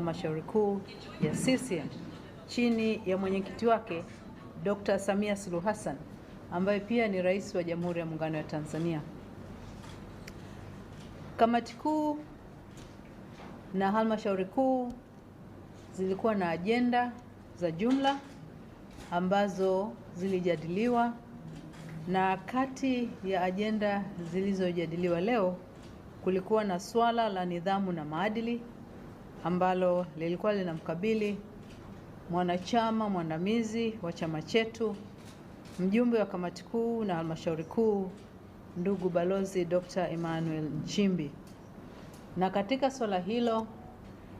halmashauri kuu ya CCM chini ya mwenyekiti wake Dr. Samia Suluhu Hassan ambaye pia ni Rais wa Jamhuri ya Muungano wa Tanzania. Kamati kuu na halmashauri kuu zilikuwa na ajenda za jumla ambazo zilijadiliwa, na kati ya ajenda zilizojadiliwa leo kulikuwa na swala la nidhamu na maadili ambalo lilikuwa linamkabili mwanachama mwandamizi wa chama chetu, mjumbe wa kamati kuu na halmashauri kuu, ndugu Balozi Dr. Emmanuel Nchimbi. Na katika swala hilo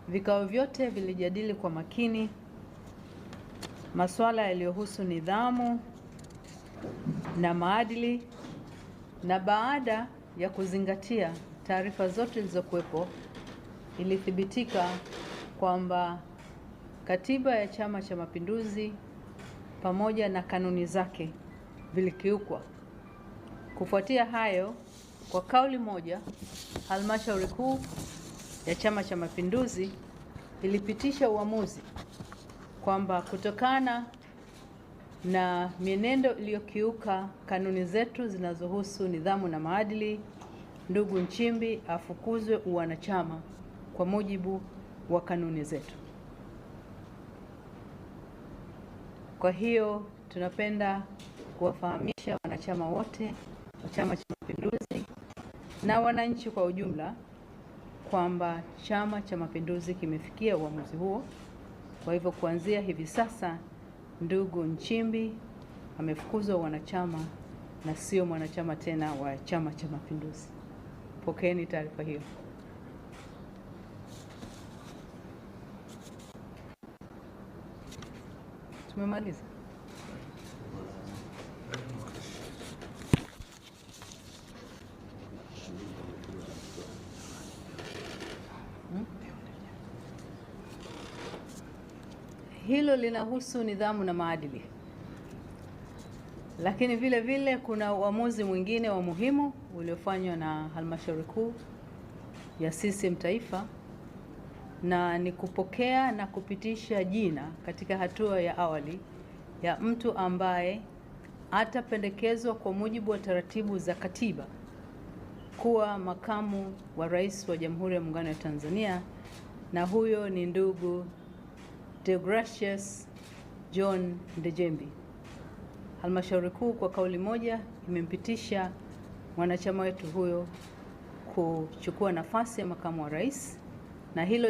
vikao vyote vilijadili kwa makini masuala yaliyohusu nidhamu na maadili, na baada ya kuzingatia taarifa zote zilizokuwepo, ilithibitika kwamba katiba ya Chama cha Mapinduzi pamoja na kanuni zake vilikiukwa. Kufuatia hayo, kwa kauli moja, halmashauri kuu ya Chama cha Mapinduzi ilipitisha uamuzi kwamba kutokana na mienendo iliyokiuka kanuni zetu zinazohusu nidhamu na maadili, ndugu Nchimbi afukuzwe uwanachama kwa mujibu wa kanuni zetu. Kwa hiyo tunapenda kuwafahamisha wanachama wote wa Chama cha Mapinduzi na wananchi kwa ujumla kwamba Chama cha Mapinduzi kimefikia uamuzi huo. Kwa hivyo kuanzia hivi sasa ndugu Nchimbi amefukuzwa wanachama na sio mwanachama tena wa Chama cha Mapinduzi. Pokeeni taarifa hiyo. Tumemaliza. Hilo linahusu nidhamu na maadili. Lakini vile vile kuna uamuzi mwingine wa muhimu uliofanywa na halmashauri kuu ya CCM Taifa, na ni kupokea na kupitisha jina katika hatua ya awali ya mtu ambaye atapendekezwa kwa mujibu wa taratibu za katiba kuwa makamu wa rais wa Jamhuri ya Muungano wa Tanzania, na huyo ni ndugu Deogratius John Ndejembi. Halmashauri kuu kwa kauli moja imempitisha mwanachama wetu huyo kuchukua nafasi ya makamu wa rais, na hilo